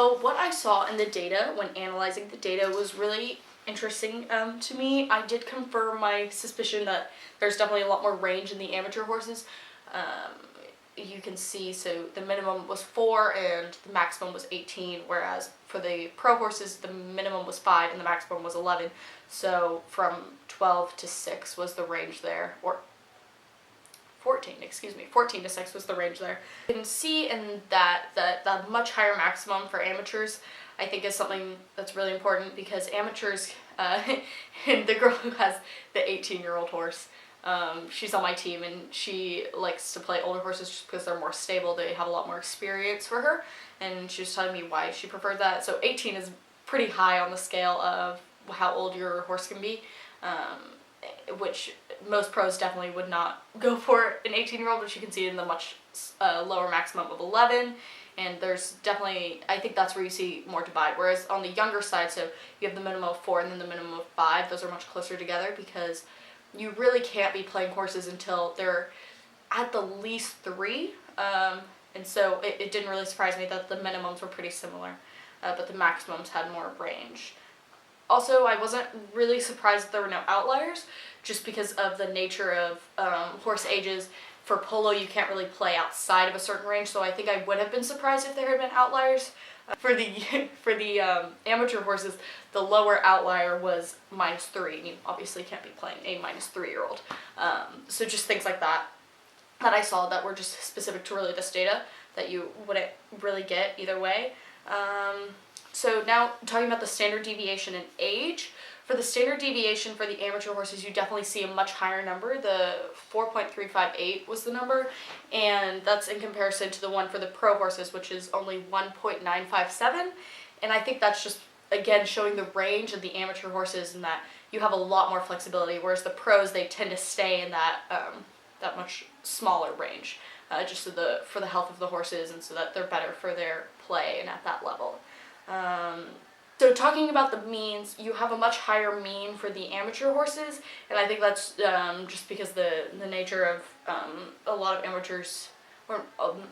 So what I saw in the data when analyzing the data was really interesting to me. I did confirm my suspicion that there's definitely a lot more range in the amateur horses. You can see, so the minimum was 4 and the maximum was 18, whereas for the pro horses the minimum was 5 and the maximum was 11. So from 12 to 6 was the range there, or 14 to 6 was the range there. You can see in that the much higher maximum for amateurs I think is something that's really important, because amateurs, and the girl who has the 18-year-old horse, she's on my team and she likes to play older horses just because they're more stable, they have a lot more experience for her, and she was telling me why she preferred that. So 18 is pretty high on the scale of how old your horse can be, which most pros definitely would not go for an 18-year-old, which you can see in the much lower maximum of 11. And there's definitely, I think that's where you see more divide. Whereas on the younger side, so you have the minimum of 4 and then the minimum of 5, those are much closer together, because you really can't be playing horses until they're at the least 3. And so it didn't really surprise me that the minimums were pretty similar, but the maximums had more range. Also, I wasn't really surprised that there were no outliers, just because of the nature of horse ages. For polo, you can't really play outside of a certain range, so I think I would have been surprised if there had been outliers. For the amateur horses, the lower outlier was -3, and you obviously can't be playing a -3-year-old. So just things like that I saw that were just specific to really this data that you wouldn't really get either way. So now talking about the standard deviation in age. For the standard deviation for the amateur horses, you definitely see a much higher number. The 4.358 was the number, and that's in comparison to the one for the pro horses, which is only 1.957. And I think that's just, again, showing the range of the amateur horses, and that you have a lot more flexibility, whereas the pros, they tend to stay in that that much smaller range, just so for the health of the horses, and so that they're better for their play and at that level. So talking about the means, you have a much higher mean for the amateur horses, and I think that's just because the nature of a lot of amateurs, or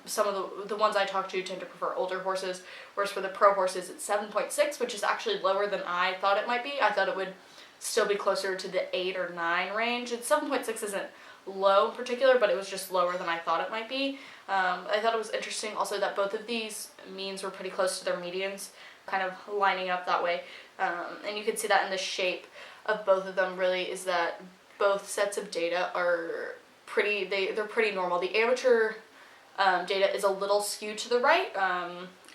some of the ones I talk to tend to prefer older horses, whereas for the pro horses it's 7.6, which is actually lower than I thought it might be. I thought it would still be closer to the 8 or 9 range. And 7.6 isn't low in particular, but it was just lower than I thought it might be. I thought it was interesting also that both of these means were pretty close to their medians, kind of lining up that way, and you can see that in the shape of both of them. Really is that both sets of data are they're pretty normal. The amateur data is a little skewed to the right,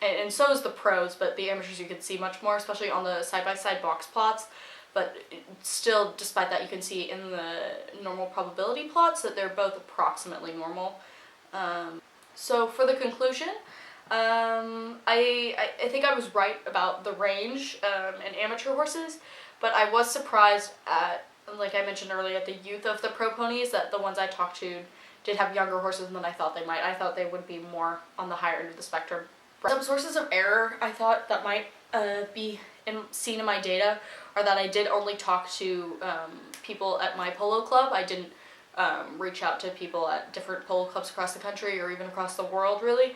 and so is the pros, but the amateurs you can see much more, especially on the side-by-side box plots. But still, despite that, you can see in the normal probability plots that they're both approximately normal. So for the conclusion, I think I was right about the range in amateur horses, but I was surprised at, like I mentioned earlier, at the youth of the pro ponies, that the ones I talked to did have younger horses than I thought they might. I thought they would be more on the higher end of the spectrum. Some sources of error I thought that might be seen in my data are that I did only talk to people at my polo club. I didn't reach out to people at different polo clubs across the country or even across the world, really,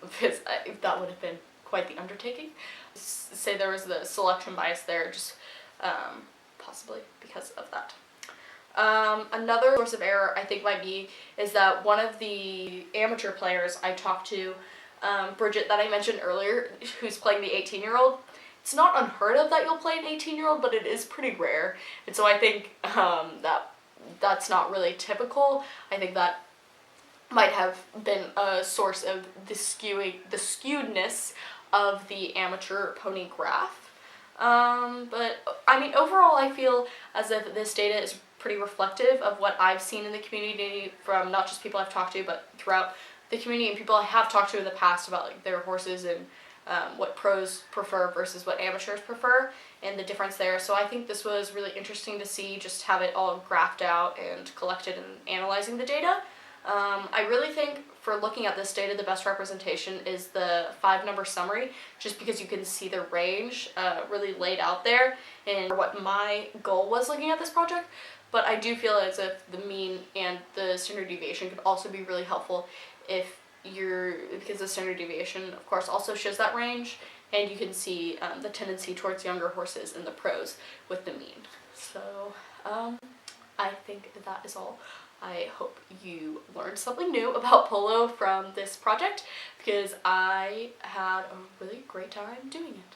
because that would have been quite the undertaking. Say there was the selection bias there, just possibly because of that. Another source of error I think might be is that one of the amateur players I talked to, Bridget, that I mentioned earlier, who's playing the 18-year-old, it's not unheard of that you'll play an 18-year-old, but it is pretty rare. And so I think that's not really typical. I think that might have been a source of the skewedness of the amateur pony graph. But I mean, overall I feel as if this data is pretty reflective of what I've seen in the community from not just people I've talked to, but throughout the community and people I have talked to in the past about like their horses and what pros prefer versus what amateurs prefer and the difference there. So I think this was really interesting to see, just have it all graphed out and collected and analyzing the data. I really think for looking at this data, the best representation is the 5-number summary, just because you can see the range really laid out there and what my goal was looking at this project. But I do feel as if the mean and the standard deviation could also be really helpful because the standard deviation, of course, also shows that range, and you can see the tendency towards younger horses in the pros with the mean. So I think that is all. I hope you learned something new about polo from this project, because I had a really great time doing it.